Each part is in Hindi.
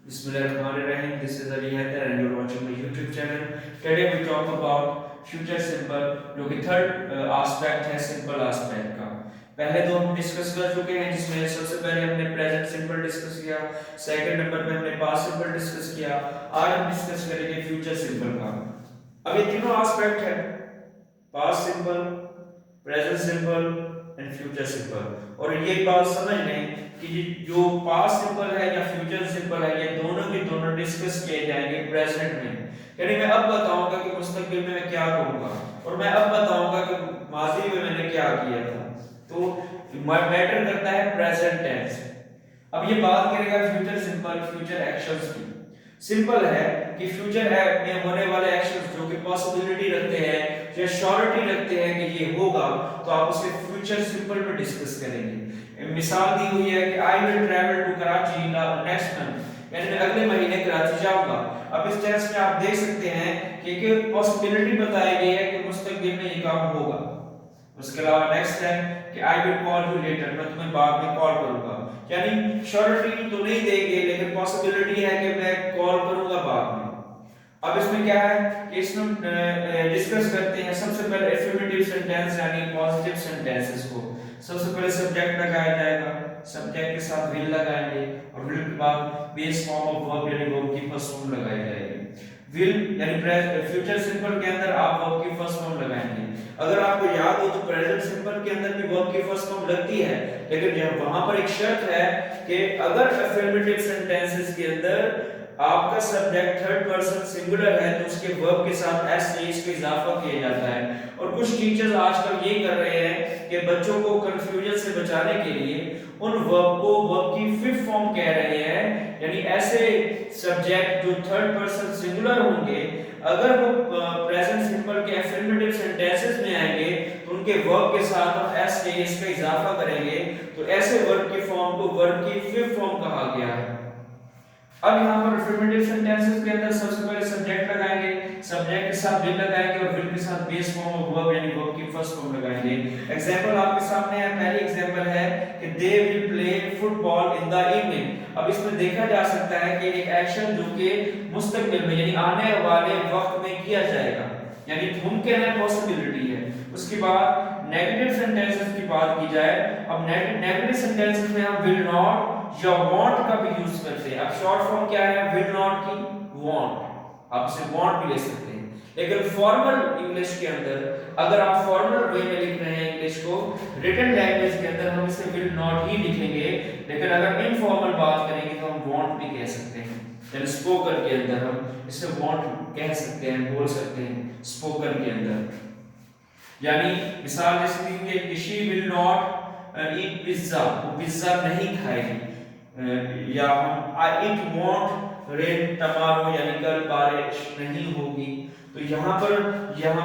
Bismillahirrahmanirrahim. This is Ali Haider and you're watching my YouTube channel. Today we talk about future simple जो कि थर्ड एस्पेक्ट है सिंपल एस्पेक्ट का। पहले दो हम डिस्कस कर चुके हैं जिसमें सबसे पहले हमने प्रेजेंट सिंपल डिस्कस किया, सेकंड नंबर पे हमने पास्ट सिंपल डिस्कस किया। आज हम डिस्कस करेंगे फ्यूचर सिंपल का। अब ये तीनों एस्पेक्ट है, past simple, present simple and future simple. और ये बात समझ लें कि जो पास्ट सिंपल है या फ्यूचर सिंपल है ये दोनों के दोनों डिस्कस किए जाएंगे प्रेजेंट में। यानी मैं अब बताऊंगा कि मुस्तकबिल में मैं क्या करूंगा और मैं अब बताऊंगा कि माजी में मैंने क्या किया था। तो मैटर करता है प्रेजेंट टेंस। अब ये बात करेगा फ्यूचर सिंपल, फ्यूचर एक्शंस की। सिंपल है कि फ्यूचर में होने वाले एक्शंस जो कि पॉसिबिलिटी रखते हैं या श्योरिटी रखते हैं कि ये होगा, तो आप उसे फ्यूचर सिंपल में डिस्कस करेंगे। मिसाल दी हुई है कि I will travel to Karachi next month, यानी मैं अगले महीने कराची जाऊंगा। अब इस टेंस में आप देख सकते हैं कि एक पॉसिबिलिटी बताई गई है कि मुस्तकबिल में ये काम होगा। उसके अलावा नेक्स्ट है कि I will call you later, मैं तुम्हें बाद में कॉल करूंगा। यानी श्योरिटी तो नहीं देंगे लेकिन पॉसिबिलिटी है कि मैं कॉल करूंगा बाद में। अब इसमें क्या है कि इसमें डिस्कस करते हैं सबसे पहले एफर्मेटिव सेंटेंस यानी पॉजिटिव सेंटेंसेस को। सबसे पहले सब्जेक्ट लगाया जाएगा, सब्जेक्ट के साथ विल लगाएंगे और विल के बाद बेस फॉर्म ऑफ वर्ब यानी वर्ब की फर्स्ट फॉर्म लगाई जाएगी। विल यानी फ्यूचर सिंपल के अंदर आप वर्ब की फर्स्ट फॉर्म लगाएंगे। अगर आपको याद हो तो प्रेजेंट सिंपल के अंदर भी वर्ब की फर्स्ट फॉर्म लगती है, लेकिन वहां पर एक शर्त है कि अगर अफर्मेटिव सेंटेंसेस के अंदर आपका सब्जेक्ट थर्ड पर्सन सिंगुलर है तो उसके वर्ब के साथ एस एस का इजाफा किया जाता है। और कुछ टीचर्स आजकल ये कर रहे हैं कि बच्चों को कंफ्यूजन से बचाने के लिए उन वर्ब को वर्ब की फिफ्थ फॉर्म कह रहे हैं। यानी ऐसे सब्जेक्ट जो थर्ड पर्सन सिंगुलर होंगे अगर वो प्रेजेंट सिंपल के अफर्मेटिव सेंटेंसेस में आएंगे तो उनके वर्ब के साथ हम एस एस का इजाफा करेंगे, तो ऐसे वर्ब की फॉर्म को वर्ब की फिफ्थ फॉर्म कहा गया है। अब यहाँ पर अफर्मेटिव सेंटेंसेस के अंदर सबसे पहले सब्जेक्ट लगाएंगे, सब्जेक्ट के साथ विल लगाएंगे और विल के साथ बेस फॉर्म ऑफ वर्ब यानी वर्ब की फर्स्ट फॉर्म लगाएंगे। एग्जांपल आपके सामने है, पहली एग्जांपल है कि they will play football in the evening. अब इसमें देखा जा सकता है कि एक एक्शन जो कि मुस्तकबिल में यानी आने वाले वक्त में किया जाएगा, यानी मुमकिन है, पॉसिबिलिटी है। उसके बाद नेगेटिव सेंटेंसेस की बात की जाए, अब नेगेटिव सेंटेंसेस में हम विल नॉट या वांट का भी यूज करते हैं। अब शॉर्ट फॉर्म क्या है विल नॉट की, वांट। आप इसे वांट भी ले सकते हैं, लेकिन फॉर्मल इंग्लिश के अंदर अगर आप फॉर्मल वे में लिख रहे हैं इंग्लिश को रिटन लैंग्वेज के अंदर हम इसे विल नॉट ही लिखेंगे, लेकिन अगर इनफॉर्मल बात करेंगे तो हम वांट भी कह सकते हैं। यानी स्पोकन के अंदर हम इसे वांट कह सकते हैं, बोल सकते हैं स्पोकन के अंदर। यानी मिसाल जैसे दी कि she will not eat pizza, वो पिज्जा नहीं खाएगी। या हम इट वॉन्ट रेन टमारो यानी कल बारिश नहीं होगी। तो यहाँ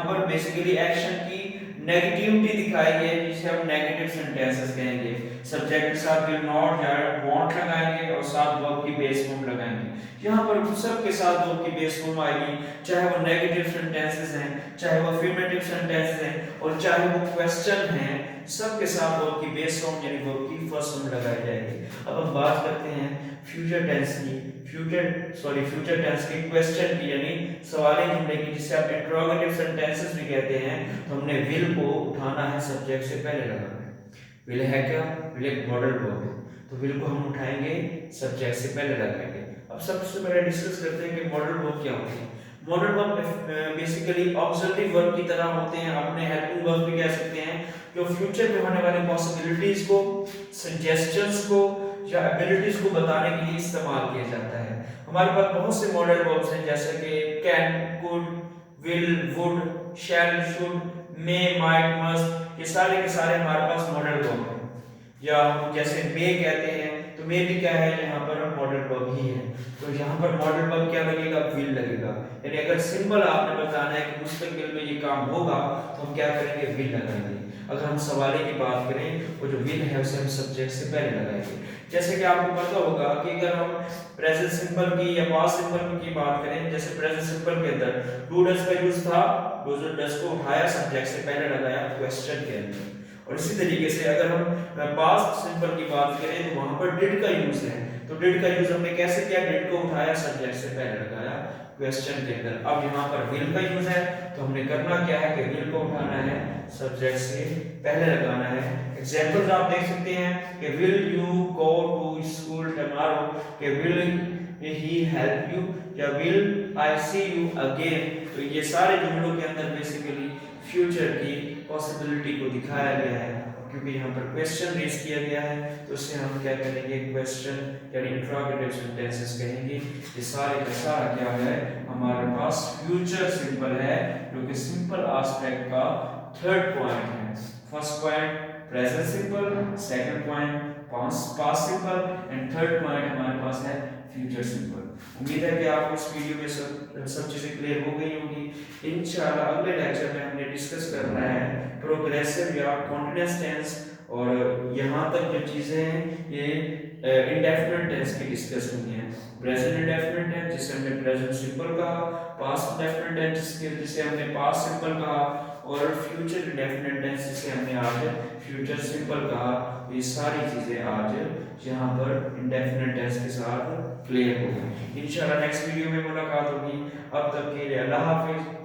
पर बेसिकली एक्शन की नेगेटिविटी दिखाई है जिसे हम नेगेटिव सेंटेंसेस कहेंगे। सब्जेक्ट के साथ विल नॉट या वॉन्ट लगाएंगे और साथ वर्ब की बेस फॉर्म लगाएंगे। यहाँ पर सब के साथ वर्ब की बेस फॉर्म आएगी, चाहे वो नेगेटिव सेंटेंसेस हैं, चाहे वो अफर्मेटिव सेंटेंसेस हैं और चाहे वो क्वेश्चन हैं, सब के साथ वर्ब की बेस फॉर्म यानी वर्ब की फर्स्ट फॉर्म लगाई जाएगी। अब हम बात करते हैं फ्यूचर टेंस की, फ्यूचर टेंस की क्वेश्चन की यानी सवाली जुमले की, जिसे आप इंटरोगेटिव सेंटेंसेस भी कहते हैं। तो हमने विल को उठाना है सब्जेक्ट से पहले लगाना है। विल है क्या, विल एक मॉडल वर्ब है, तो विल को हम उठाएंगे सब्जेक्ट से पहले लगाएंगे। अब सबसे पहले डिस्कस करते हैं कि मॉडल वर्ब क्या होते हैं। Modal verb basically auxiliary verb की तरह होते हैं, अपने हेल्पिंग वर्ब भी कह सकते हैं, जो फ्यूचर में होने वाली पॉसिबिलिटीज को, सजेशंस को या एबिलिटीज को बताने के लिए इस्तेमाल किया जाता है। हमारे पास बहुत से मॉडल वर्ब्स हैं जैसे कि can, could, will, would, shall, should, may, might, must, ये सारे के सारे हमारे पास मॉडल वर्ब हैं। या जैसे मे कहते हैं तो मे भी क्या है, यहाँ पर मॉडल वर्ब ही है। तो यहाँ पर मॉडल वर्ब क्या लगेगा, विल लगेगा। यानी अगर सिंपल आपने बताना है कि मुस्तकबिल में ये काम होगा तो हम क्या करेंगे, विल लगाएंगे। अगर हम सवाले की बात करें वो जो विल है उसे हम सब्जेक्ट से पहले लगाएंगे। जैसे कि आपको पता होगा कि अगर हम प्रेजेंट सिंपल की या पास्ट सिंपल की बात करें, जैसे प्रेजेंट सिंपल के अंदर डू डज का यूज था, डू डज को उठाया सब्जेक्ट से पहले लगाया क्वेश्चन के अंदर। और इसी तरीके से अगर हम पास्ट सिंपल की बात करें तो वहां पर डिड का यूज है, तो डिड का यूज हमने कैसे किया, डिड को उठाया सब्जेक्ट से पहले लगाया क्वेश्चन के अंदर। अब यहाँ पर विल का यूज है, तो हमने करना क्या है कि विल को उठाना है सब्जेक्ट से पहले लगाना है। एग्जांपल्स आप देख सकते हैं कि will you go to school tomorrow, कि विल ही हेल्प यू या will I see you again. तो ये सारे जुमलों के अंदर बेसिकली फ्यूचर की पॉसिबिलिटी को दिखाया गया है, क्योंकि यहाँ पर क्वेश्चन रेज किया गया है तो इससे हम क्या करेंगे, क्वेश्चन यानी इंट्रोगेटिव सेंटेंसेस कहेंगे। ये सारे का सारा क्या है, हमारे पास फ्यूचर सिंपल है, जो कि सिंपल एस्पेक्ट का थर्ड पॉइंट है। First point present simple, second point past simple and third point हमारे पास है फ्यूचर सिंपल। उम्मीद है कि आपको इस वीडियो में सब चीजें क्लियर हो गई होंगी। इंशाल्लाह अगले लेक्चर में हमने डिस्कस करना है प्रोग्रेसिव या कॉन्टिन्यूअस टेंस, और यहाँ तक जो चीजें हैं ये इंडेफिनिट टेंस की डिस्कस हुई हैं। प्रेजेंट इंडेफिनिट टेंस जिसे हमने प्रेजेंट सिंपल कहा, पास्ट इंडेफिनिट टेंस जिसे हमने पास्ट सिंपल कहा, और फ्यूचर इंडेफिनिट टेंस जिसे हमने आज फ्यूचर सिंपल कहा। ये सारी चीजें आज यहाँ पर इंडेफिनिट टेंस के साथ क्लियर हो गई। इंशाल्लाह नेक्स्ट वीडियो में मुलाकात होगी। अब तक के लिए अल्लाह हाफिज।